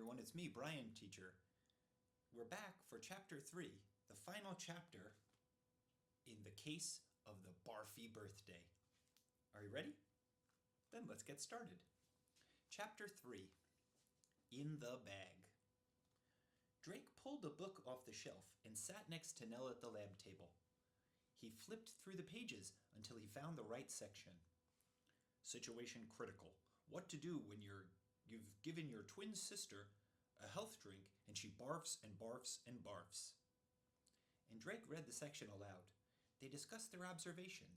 everyone, it's me, Brian, teacher. We're back for Chapter 3, the final chapter in the case of the Barfy birthday. Are you ready? Then let's get started. Chapter 3, In the Bag. Drake pulled a book off the shelf and sat next to Nell at the lab table. He flipped through the pages until he found the right section. Situation critical. What to do when you've given your twin sister a health drink and she barfs and barfs and barfs. And Drake read the section aloud. They discussed their observation.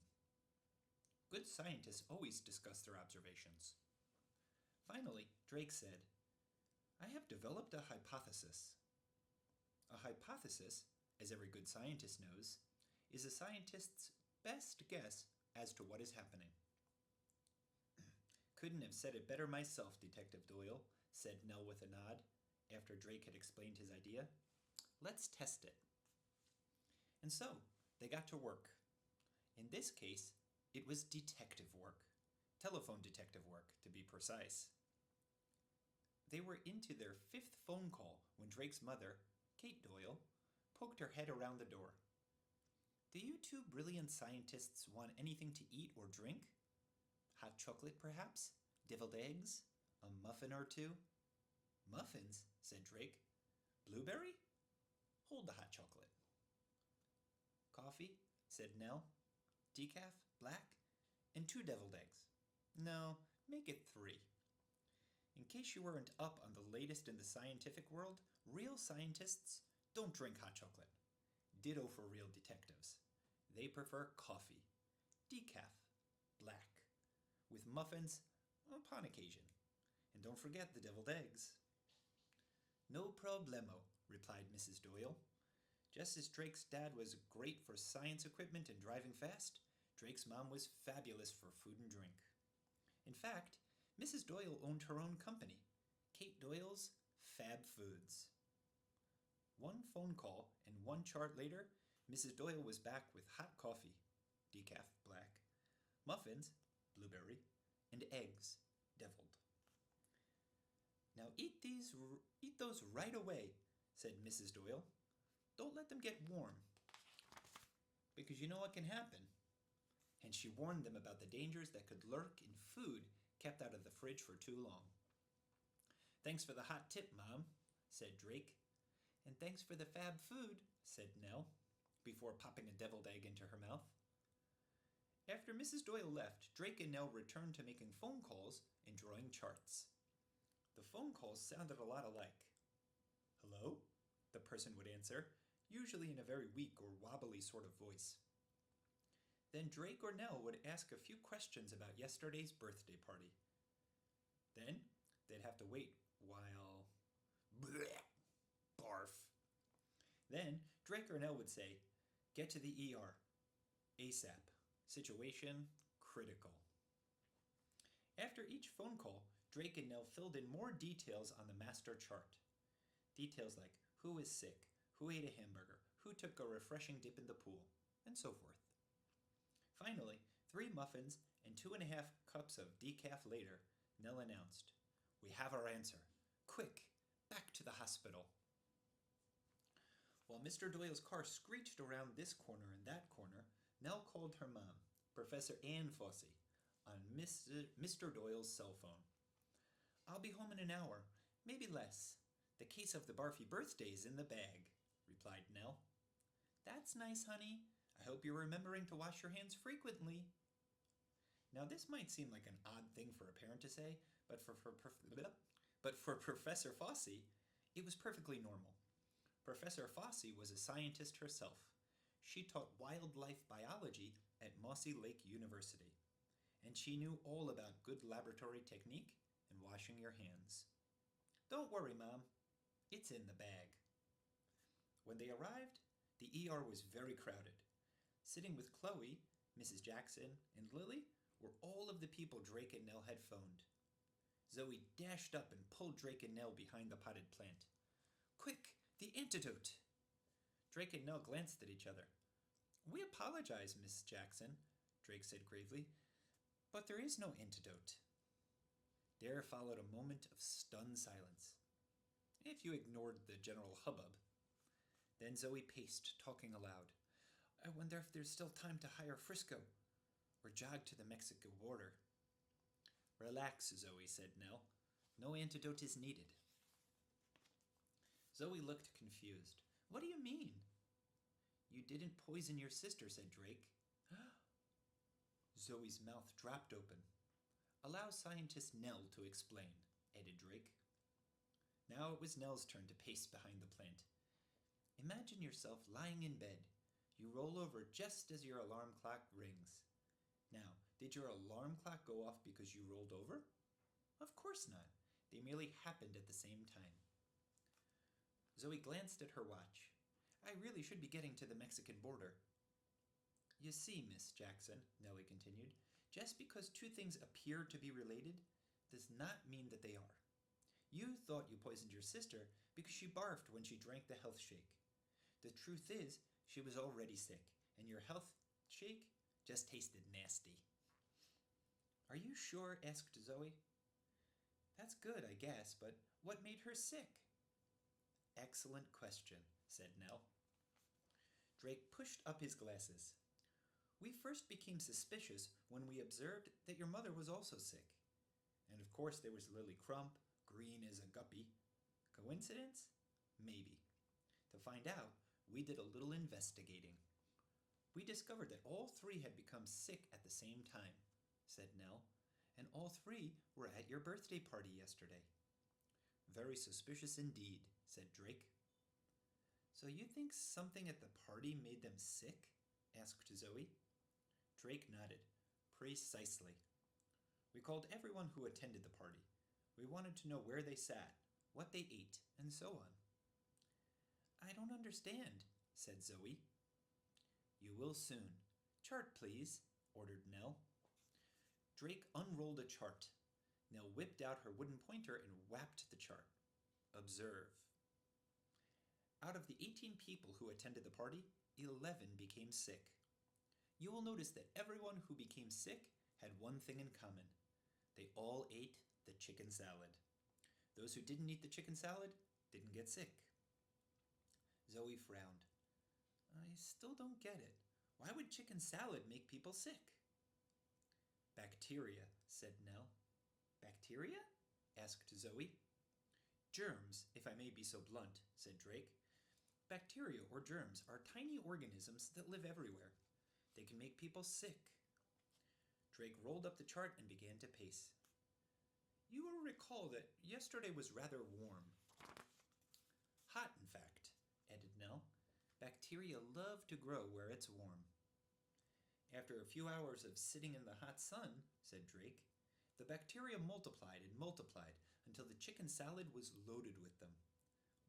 Good scientists always discuss their observations. Finally, Drake said, I have developed a hypothesis. A hypothesis, as every good scientist knows, is a scientist's best guess as to what is happening. Couldn't have said it better myself, Detective Doyle, said Nell with a nod, after Drake had explained his idea. Let's test it. And so, they got to work. In this case, it was detective work. Telephone detective work, to be precise. They were into their 5th phone call when Drake's mother, Kate Doyle, poked her head around the door. Do you two brilliant scientists want anything to eat or drink? Hot chocolate, perhaps? Deviled eggs? A muffin or two? Muffins, said Drake. Blueberry? Hold the hot chocolate. Coffee, said Nell. Decaf, black, and 2 deviled eggs. No, make it 3. In case you weren't up on the latest in the scientific world, real scientists don't drink hot chocolate. Ditto for real detectives. They prefer coffee, decaf, black, with muffins upon occasion. And don't forget the deviled eggs. No problemo, replied Mrs. Doyle. Just as Drake's dad was great for science equipment and driving fast, Drake's mom was fabulous for food and drink. In fact, Mrs. Doyle owned her own company, Kate Doyle's Fab Foods. 1 phone call and 1 chart later, Mrs. Doyle was back with hot coffee, decaf, black, muffins, blueberry, and eggs, deviled. Now eat those right away, said Mrs. Doyle. Don't let them get warm, because you know what can happen. And she warned them about the dangers that could lurk in food kept out of the fridge for too long. Thanks for the hot tip, Mom, said Drake. And thanks for the fab food, said Nell, before popping a deviled egg into her mouth. After Mrs. Doyle left, Drake and Nell returned to making phone calls and drawing charts. The phone calls sounded a lot alike. Hello? The person would answer, usually in a very weak or wobbly sort of voice. Then Drake or Nell would ask a few questions about yesterday's birthday party. Then they'd have to wait while... Blech! Barf. Then Drake or Nell would say, get to the ER. ASAP. Situation critical. After each phone call, Drake and Nell filled in more details on the master chart. Details like who is sick, who ate a hamburger, who took a refreshing dip in the pool, and so forth. Finally, 3 muffins and 2.5 cups of decaf later, Nell announced, We have our answer. Quick, back to the hospital. While Mr. Doyle's car screeched around this corner and that corner, Nell called her mom, Professor Ann Fossey, on Mr. Doyle's cell phone. I'll be home in an hour, maybe less. The case of the Barfy birthday is in the bag, replied Nell. That's nice, honey. I hope you're remembering to wash your hands frequently. Now this might seem like an odd thing for a parent to say, but for Professor Fossey, it was perfectly normal. Professor Fossey was a scientist herself. She taught wildlife biology at Mossy Lake University, and she knew all about good laboratory technique and washing your hands. Don't worry, Mom. It's in the bag. When they arrived, the ER was very crowded. Sitting with Chloe, Mrs. Jackson, and Lily were all of the people Drake and Nell had phoned. Zoe dashed up and pulled Drake and Nell behind the potted plant. Quick, the antidote! Drake and Nell glanced at each other. We apologize, Miss Jackson, Drake said gravely, but there is no antidote. There followed a moment of stunned silence. if you ignored the general hubbub. Then Zoe paced, talking aloud. I wonder if there's still time to hire Frisco, or jog to the Mexico border. Relax, Zoe, said Nell. No antidote is needed. Zoe looked confused. What do you mean? You didn't poison your sister, said Drake. Zoe's mouth dropped open. Allow scientist Nell to explain, added Drake. Now it was Nell's turn to pace behind the plant. Imagine yourself lying in bed. You roll over just as your alarm clock rings. Now, did your alarm clock go off because you rolled over? Of course not. They merely happened at the same time. Zoe glanced at her watch. I really should be getting to the Mexican border. You see, Miss Jackson, Nellie continued, just because two things appear to be related does not mean that they are. You thought you poisoned your sister because she barfed when she drank the health shake. The truth is, she was already sick, and your health shake just tasted nasty. Are you sure? Asked Zoe. That's good, I guess, but what made her sick? Excellent question, said Nell. Drake pushed up his glasses. We first became suspicious when we observed that your mother was also sick. And of course there was Lily Crump, green as a guppy. Coincidence? Maybe. To find out, we did a little investigating. We discovered that all three had become sick at the same time, said Nell, and all three were at your birthday party yesterday. Very suspicious indeed, said Drake. So you think something at the party made them sick? Asked Zoe. Drake nodded. Precisely. We called everyone who attended the party. We wanted to know where they sat, what they ate, and so on. I don't understand, said Zoe. You will soon. Chart, please, ordered Nell. Drake unrolled a chart. Nell whipped out her wooden pointer and whapped the chart. Observe. Out of the 18 people who attended the party, 11 became sick. You will notice that everyone who became sick had one thing in common. They all ate the chicken salad. Those who didn't eat the chicken salad didn't get sick. Zoe frowned. I still don't get it. Why would chicken salad make people sick? Bacteria, said Nell. Bacteria? Asked Zoe. Germs, if I may be so blunt, said Drake. Bacteria or germs are tiny organisms that live everywhere. They can make people sick. Drake rolled up the chart and began to pace. You will recall that yesterday was rather warm. Hot, in fact, added Nell. Bacteria love to grow where it's warm. After a few hours of sitting in the hot sun, said Drake, the bacteria multiplied and multiplied until the chicken salad was loaded with them.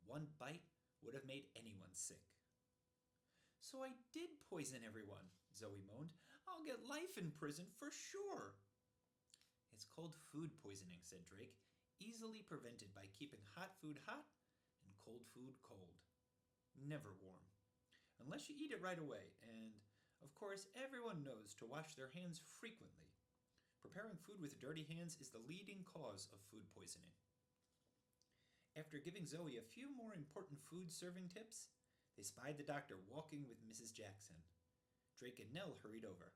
One bite would have made anyone sick. So I did poison everyone, Zoe moaned. I'll get life in prison for sure. It's called food poisoning, said Drake, easily prevented by keeping hot food hot and cold food cold. Never warm. Unless you eat it right away, and, of course, everyone knows to wash their hands frequently. Preparing food with dirty hands is the leading cause of food poisoning. After giving Zoe a few more important food serving tips, they spied the doctor walking with Mrs. Jackson. Drake and Nell hurried over.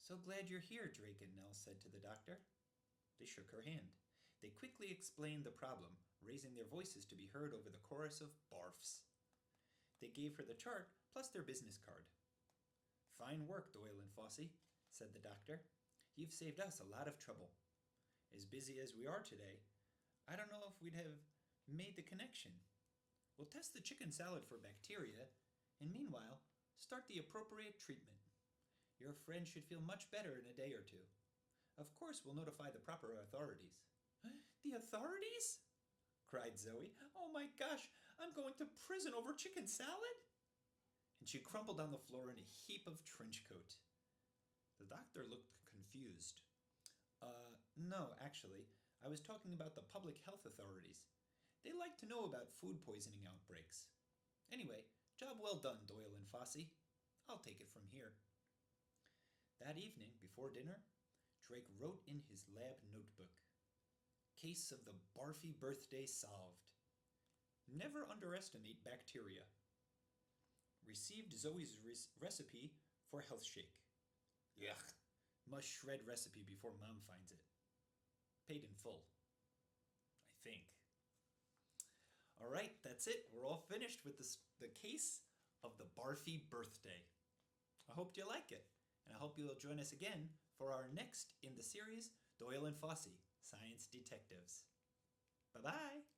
So glad you're here, Drake and Nell said to the doctor. They shook her hand. They quickly explained the problem, raising their voices to be heard over the chorus of barfs. They gave her the chart plus their business card. Fine work, Doyle and Fossey, said the doctor. You've saved us a lot of trouble. As busy as we are today, I don't know if we'd have made the connection. We'll test the chicken salad for bacteria, and meanwhile, start the appropriate treatment. Your friend should feel much better in a day or two. Of course, we'll notify the proper authorities. The authorities? Cried Zoe. Oh my gosh, I'm going to prison over chicken salad? And she crumpled on the floor in a heap of trench coat. The doctor looked confused. No, actually, I was talking about the public health authorities. They like to know about food poisoning outbreaks. Anyway, job well done, Doyle and Fossey. I'll take it from here. That evening, before dinner, Drake wrote in his lab notebook. Case of the Barfy birthday solved. Never underestimate bacteria. Received Zoe's recipe for health shake. Yuck. Must shred recipe before Mom finds it. Paid in full. I think. Alright, that's it. We're all finished with the case of the Barfy birthday. I hope you like it. And I hope you'll join us again for our next in the series, Doyle and Fossey, Science Detectives. Bye-bye.